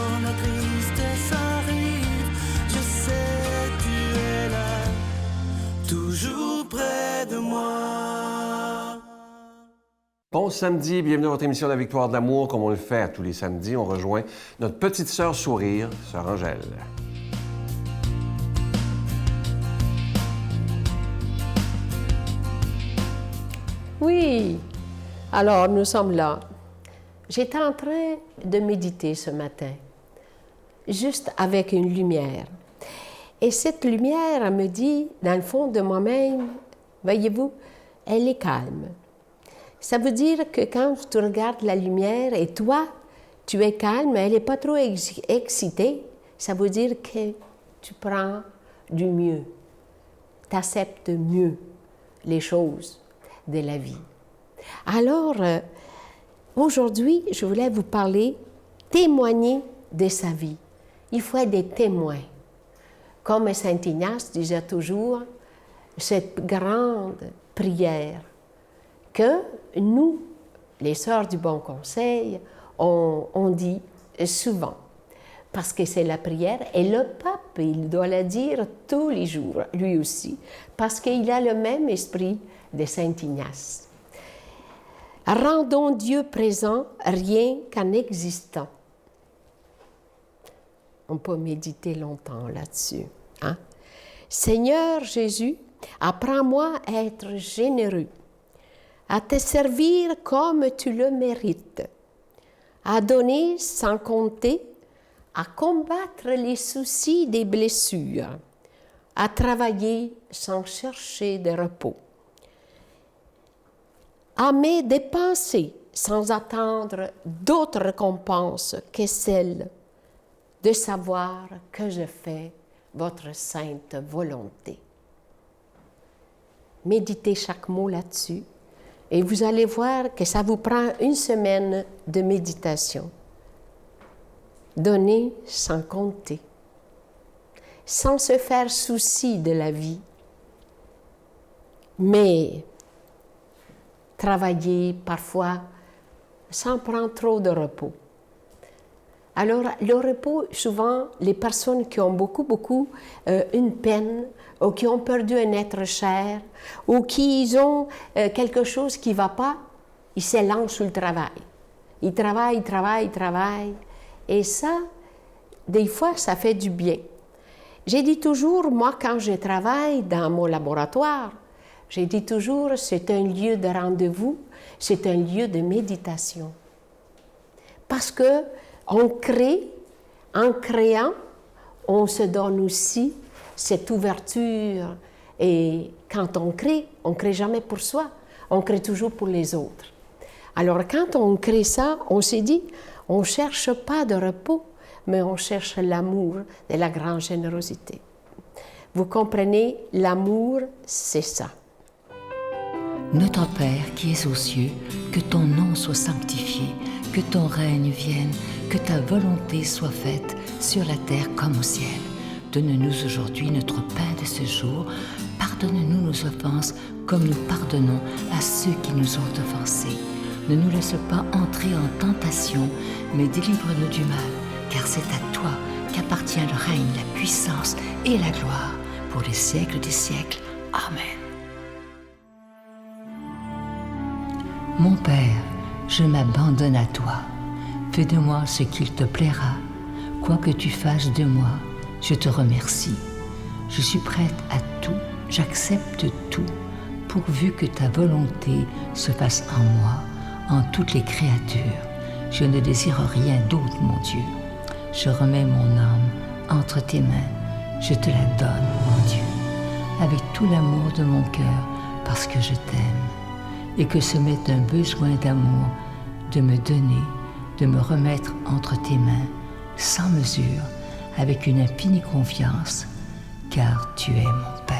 quand la tristesse arrive, je sais tu es là, toujours près de moi. Bon samedi, bienvenue à votre émission La Victoire de l'amour. Comme on le fait tous les samedis, on rejoint notre petite sœur sourire, sœur Angèle. Oui, alors nous sommes là. J'étais en train de méditer ce matin, juste avec une lumière. Et cette lumière me dit, dans le fond de moi-même, voyez-vous, elle est calme. Ça veut dire que quand tu regardes la lumière et toi, tu es calme, elle n'est pas trop excitée, ça veut dire que tu prends du mieux, tu acceptes mieux les choses de la vie. Alors, aujourd'hui, je voulais vous parler, témoigner de sa vie. Il faut être des témoins. Comme Saint Ignace disait toujours, cette grande prière que nous, les Sœurs du Bon Conseil, on dit souvent. Parce que c'est la prière, et le pape, il doit la dire tous les jours, lui aussi, parce qu'il a le même esprit de Saint Ignace. Rendons Dieu présent rien qu'en existant. On peut méditer longtemps là-dessus. Hein? Seigneur Jésus, apprends-moi à être généreux, à te servir comme tu le mérites, à donner sans compter, à combattre les soucis des blessures, à travailler sans chercher de repos, à me dépenser sans attendre d'autres récompenses que celle de savoir que je fais votre sainte volonté. Méditez chaque mot là-dessus et vous allez voir que ça vous prend une semaine de méditation. Donner sans compter, sans se faire souci de la vie, mais travailler parfois sans prendre trop de repos. Alors, le repos, souvent, les personnes qui ont beaucoup une peine, ou qui ont perdu un être cher, ou qui ont quelque chose qui ne va pas, ils s'élancent sur le travail. Ils travaillent. Et ça, des fois, ça fait du bien. J'ai dit toujours, moi, quand je travaille dans mon laboratoire, j'ai dit toujours, c'est un lieu de rendez-vous, c'est un lieu de méditation. Parce que on crée, en créant, on se donne aussi cette ouverture. Et quand on crée jamais pour soi, on crée toujours pour les autres. Alors quand on crée ça, on s'est dit, on ne cherche pas de repos, mais on cherche l'amour et la grande générosité. Vous comprenez, l'amour, c'est ça. Notre Père qui es aux cieux, que ton nom soit sanctifié, que ton règne vienne, que ta volonté soit faite sur la terre comme au ciel. Donne-nous aujourd'hui notre pain de ce jour. Pardonne-nous nos offenses comme nous pardonnons à ceux qui nous ont offensés. Ne nous laisse pas entrer en tentation, mais délivre-nous du mal, car c'est à toi qu'appartient le règne, la puissance et la gloire pour les siècles des siècles. Amen. Mon Père, je m'abandonne à toi. Fais de moi ce qu'il te plaira. Quoi que tu fasses de moi, je te remercie. Je suis prête à tout, j'accepte tout, pourvu que ta volonté se fasse en moi, en toutes les créatures. Je ne désire rien d'autre, mon Dieu. Je remets mon âme entre tes mains. Je te la donne, mon Dieu, avec tout l'amour de mon cœur, parce que je t'aime. Et que ce m'est un besoin d'amour, de me donner, de me remettre entre tes mains, sans mesure, avec une infinie confiance, car tu es mon Père.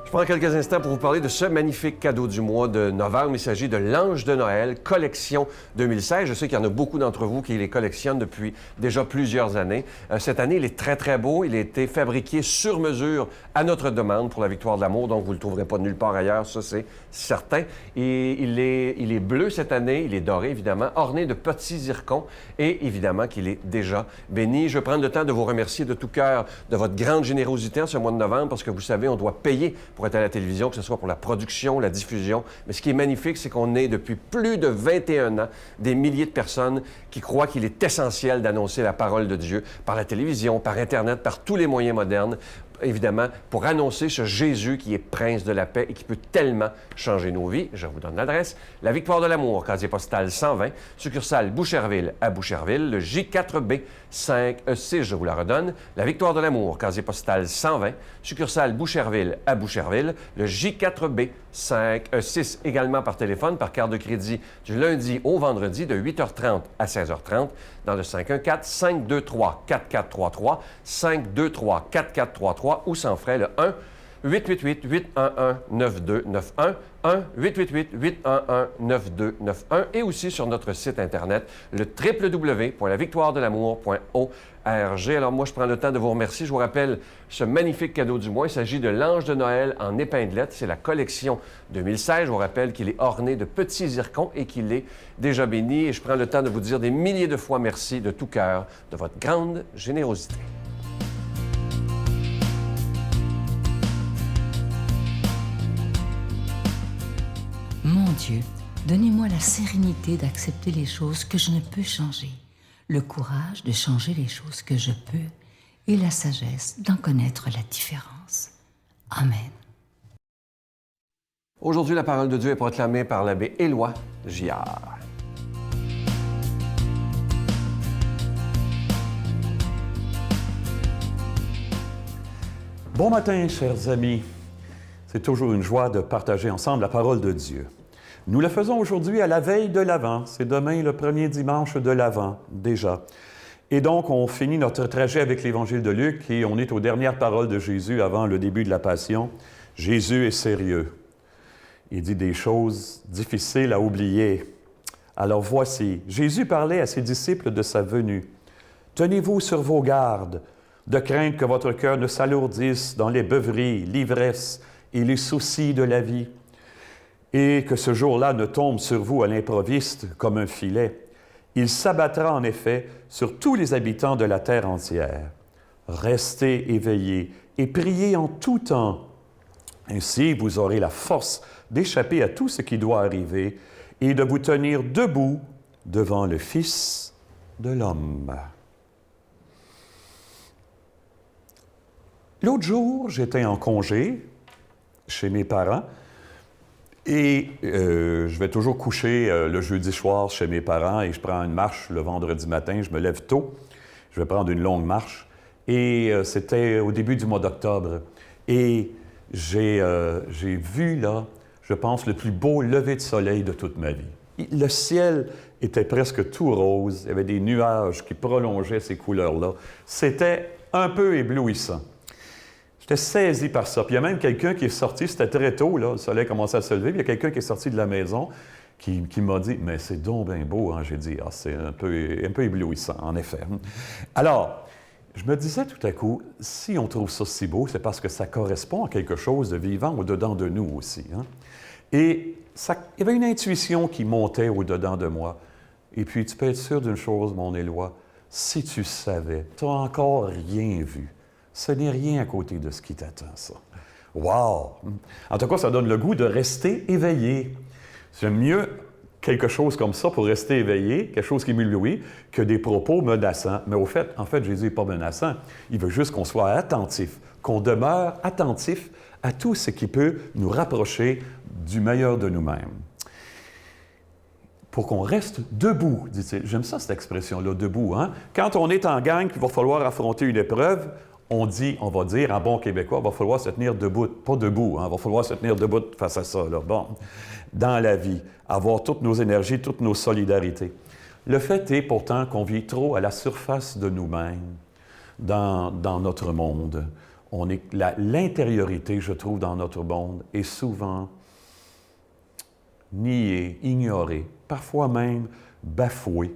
Je prends quelques instants pour vous parler de ce magnifique cadeau du mois de novembre. Il s'agit de l'Ange de Noël, collection 2016. Je sais qu'il y en a beaucoup d'entre vous qui les collectionnent depuis déjà plusieurs années. Cette année, il est très, très beau. Il a été fabriqué sur mesure à notre demande pour la Victoire de l'amour, donc vous ne le trouverez pas nulle part ailleurs, ça c'est certain. Et il est bleu cette année, il est doré évidemment, orné de petits zircons et évidemment qu'il est déjà béni. Je vais prendre le temps de vous remercier de tout cœur de votre grande générosité en ce mois de novembre parce que vous savez, on doit payer pour être à la télévision, que ce soit pour la production, la diffusion. Mais ce qui est magnifique, c'est qu'on est depuis plus de 21 ans des milliers de personnes qui croient qu'il est essentiel d'annoncer la parole de Dieu par la télévision, par Internet, par tous les moyens modernes, évidemment, pour annoncer ce Jésus qui est prince de la paix et qui peut tellement changer nos vies. Je vous donne l'adresse. La Victoire de l'amour, casier postal 120, succursale Boucherville à Boucherville, le J4B 5E6, je vous la redonne. La Victoire de l'amour, casier postal 120, succursale Boucherville à Boucherville, le J4B 5E6, également par téléphone, par carte de crédit du lundi au vendredi de 8h30 à 16h30 dans le 514-523-4433, 523-4433 ou sans frais le 1-888-811-9291, 1-888-811-9291 et aussi sur notre site Internet, le www.lavictoiredelamour.org. Alors moi, je prends le temps de vous remercier. Je vous rappelle ce magnifique cadeau du mois. Il s'agit de l'Ange de Noël en épinglette. C'est la collection 2016. Je vous rappelle qu'il est orné de petits zircons et qu'il est déjà béni. Et je prends le temps de vous dire des milliers de fois merci de tout cœur de votre grande générosité. Mon Dieu, donnez-moi la sérénité d'accepter les choses que je ne peux changer, le courage de changer les choses que je peux et la sagesse d'en connaître la différence. Amen. Aujourd'hui, la parole de Dieu est proclamée par l'abbé Éloi Giard. Bon matin, chers amis. C'est toujours une joie de partager ensemble la parole de Dieu. Nous le faisons aujourd'hui à la veille de l'Avent. C'est demain le premier dimanche de l'Avent, déjà. Et donc, on finit notre trajet avec l'Évangile de Luc et on est aux dernières paroles de Jésus avant le début de la Passion. Jésus est sérieux. Il dit des choses difficiles à oublier. Alors voici, Jésus parlait à ses disciples de sa venue. « Tenez-vous sur vos gardes, de crainte que votre cœur ne s'alourdisse dans les beuveries, l'ivresse et les soucis de la vie, et que ce jour-là ne tombe sur vous à l'improviste comme un filet. Il s'abattra en effet sur tous les habitants de la terre entière. Restez éveillés et priez en tout temps. Ainsi, vous aurez la force d'échapper à tout ce qui doit arriver et de vous tenir debout devant le Fils de l'homme. » L'autre jour, j'étais en congé chez mes parents et je vais toujours coucher le jeudi soir chez mes parents et je prends une marche le vendredi matin. Je me lève tôt, je vais prendre une longue marche et c'était au début du mois d'octobre. Et j'ai vu là, je pense, le plus beau lever de soleil de toute ma vie. Le ciel était presque tout rose, il y avait des nuages qui prolongeaient ces couleurs-là. C'était un peu éblouissant. J'étais saisi par ça. Puis il y a même quelqu'un qui est sorti, c'était très tôt, là, le soleil commençait à se lever, puis il y a quelqu'un qui est sorti de la maison qui m'a dit « Mais c'est donc bien beau, hein? » J'ai dit « Ah, c'est un peu éblouissant, en effet. » Alors, je me disais tout à coup, si on trouve ça si beau, c'est parce que ça correspond à quelque chose de vivant au-dedans de nous aussi. Hein? Et il y avait une intuition qui montait au-dedans de moi. Et puis, tu peux être sûr d'une chose, mon Éloi, si tu savais, tu n'as encore rien vu. Ce n'est rien à côté de ce qui t'attend, ça. Wow! En tout cas, ça donne le goût de rester éveillé. J'aime mieux quelque chose comme ça pour rester éveillé, quelque chose qui m'éblouit, que des propos menaçants. Mais en fait, Jésus n'est pas menaçant. Il veut juste qu'on soit attentif, qu'on demeure attentif à tout ce qui peut nous rapprocher du meilleur de nous-mêmes. Pour qu'on reste debout, dit-il. J'aime ça, cette expression-là, debout. Hein? Quand on est en gang, qu'il va falloir affronter une épreuve, on va dire, en bon québécois, il va falloir se tenir debout. Pas debout, hein? Il va falloir se tenir debout face à ça, là. Bon, dans la vie, avoir toutes nos énergies, toutes nos solidarités. Le fait est pourtant qu'on vit trop à la surface de nous-mêmes dans notre monde. L'intériorité, je trouve, dans notre monde, est souvent niée, ignorée, parfois même bafouée.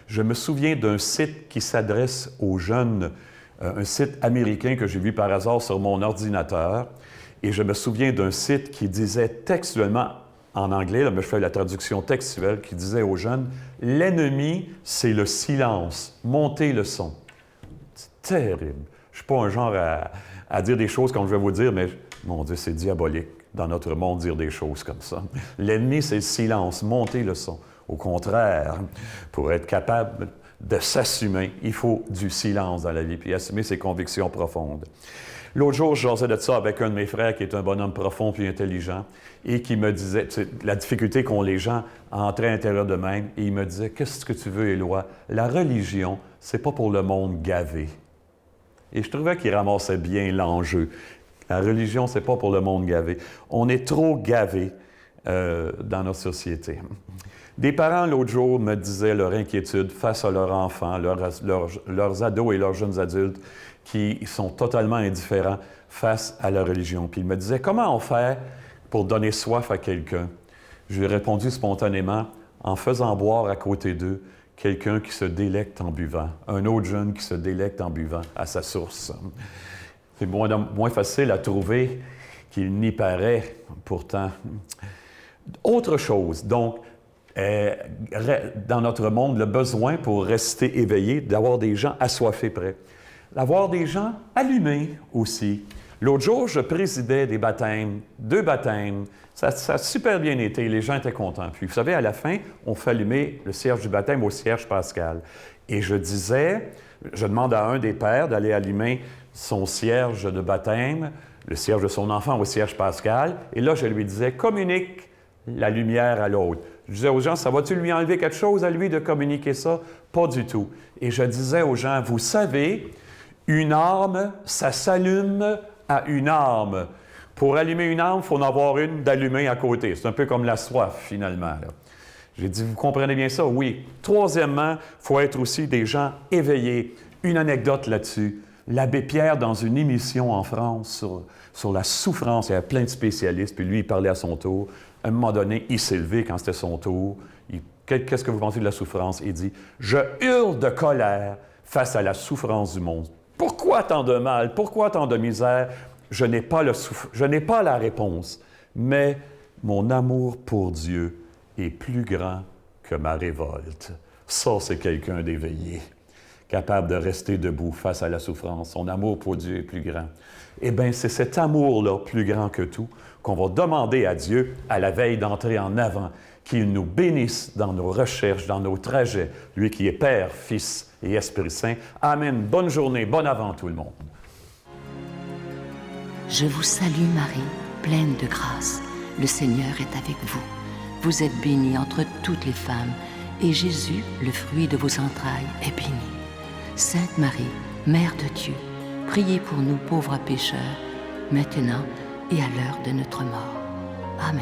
Je me souviens d'un site qui s'adresse aux jeunes, un site américain que j'ai vu par hasard sur mon ordinateur, et je me souviens d'un site qui disait textuellement, en anglais, là, mais je fais la traduction textuelle, qui disait aux jeunes, « L'ennemi, c'est le silence, montez le son. » C'est terrible. Je ne suis pas un genre à dire des choses comme je vais vous dire, mais mon Dieu, c'est diabolique dans notre monde dire des choses comme ça. L'ennemi, c'est le silence, montez le son. Au contraire, pour être capable de s'assumer, il faut du silence dans la vie, puis assumer ses convictions profondes. L'autre jour, je jasais de ça avec un de mes frères qui est un bonhomme profond puis intelligent et qui me disait la difficulté qu'ont les gens à entrer à l'intérieur d'eux-mêmes. Et il me disait, qu'est-ce que tu veux, Éloi? La religion, c'est pas pour le monde gavé. Et je trouvais qu'il ramassait bien l'enjeu. La religion, c'est pas pour le monde gavé. On est trop gavé dans notre société. Des parents, l'autre jour, me disaient leur inquiétude face à leurs enfants, leurs ados et leurs jeunes adultes qui sont totalement indifférents face à la religion. Puis ils me disaient, comment on fait pour donner soif à quelqu'un? Je lui ai répondu spontanément, en faisant boire à côté d'eux quelqu'un qui se délecte en buvant, un autre jeune qui se délecte en buvant à sa source. C'est moins facile à trouver qu'il n'y paraît, pourtant. Autre chose, donc, dans notre monde, le besoin pour rester éveillé, d'avoir des gens assoiffés près. D'avoir des gens allumés aussi. L'autre jour, je présidais des baptêmes, 2 baptêmes. Ça a super bien été, les gens étaient contents. Puis, vous savez, à la fin, on fait allumer le cierge du baptême au cierge pascal. Et je demande à un des pères d'aller allumer son cierge de baptême, le cierge de son enfant au cierge pascal. Et là, je lui disais, communique la lumière à l'autre. Je disais aux gens, ça va-tu lui enlever quelque chose à lui de communiquer ça? Pas du tout. Et je disais aux gens, vous savez, une arme, ça s'allume à une arme. Pour allumer une arme, il faut en avoir une d'allumée à côté. C'est un peu comme la soif, finalement. Là. J'ai dit, vous comprenez bien ça? Oui. Troisièmement, il faut être aussi des gens éveillés. Une anecdote là-dessus. L'abbé Pierre, dans une émission en France sur la souffrance, il y avait plein de spécialistes, puis lui, il parlait à son tour. À un moment donné, il s'est levé quand c'était son tour. Qu'est-ce que vous pensez de la souffrance? Il dit, « Je hurle de colère face à la souffrance du monde. Pourquoi tant de mal? Pourquoi tant de misère? Je n'ai pas la réponse, mais mon amour pour Dieu est plus grand que ma révolte. » Ça, c'est quelqu'un d'éveillé, capable de rester debout face à la souffrance. Son amour pour Dieu est plus grand. Eh bien, c'est cet amour-là, plus grand que tout, qu'on va demander à Dieu, à la veille d'entrer en avant, qu'il nous bénisse dans nos recherches, dans nos trajets, lui qui est Père, Fils et Esprit Saint. Amen. Bonne journée, bon avant tout le monde. Je vous salue Marie, pleine de grâce. Le Seigneur est avec vous. Vous êtes bénie entre toutes les femmes, et Jésus, le fruit de vos entrailles, est béni. Sainte Marie, Mère de Dieu, priez pour nous pauvres pécheurs, maintenant et à l'heure de notre mort. Amen.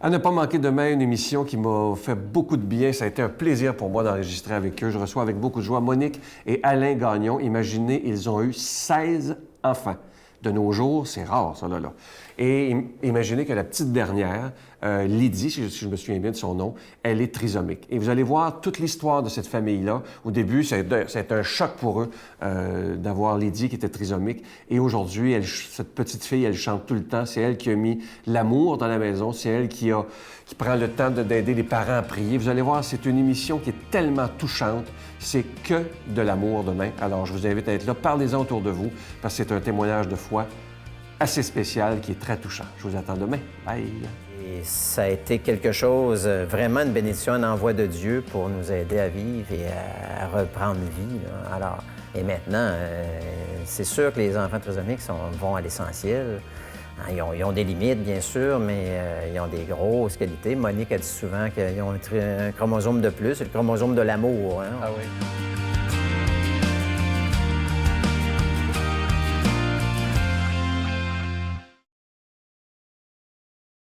À ne pas manquer demain, une émission qui m'a fait beaucoup de bien. Ça a été un plaisir pour moi d'enregistrer avec eux. Je reçois avec beaucoup de joie Monique et Alain Gagnon. Imaginez, ils ont eu 16 enfants. De nos jours, c'est rare, ça, là. Et imaginez que la petite dernière, Lydie, si je me souviens bien de son nom, elle est trisomique. Et vous allez voir toute l'histoire de cette famille-là. Au début, c'est un choc pour eux d'avoir Lydie qui était trisomique. Et aujourd'hui, cette petite fille, elle chante tout le temps. C'est elle qui a mis l'amour dans la maison. C'est elle qui prend le temps d'aider les parents à prier. Vous allez voir, c'est une émission qui est tellement touchante. C'est que de l'amour demain. Alors, je vous invite à être là. Parlez-en autour de vous, parce que c'est un témoignage de foi assez spécial qui est très touchant. Je vous attends demain. Bye! Et ça a été quelque chose, vraiment une bénédiction, un envoi de Dieu pour nous aider à vivre et à reprendre vie. Là. Alors, et maintenant, c'est sûr que les enfants trisomiques vont à l'essentiel. Ils ont des limites, bien sûr, mais ils ont des grosses qualités. Monique a dit souvent qu'ils ont un chromosome de plus, c'est le chromosome de l'amour. Hein? Ah oui.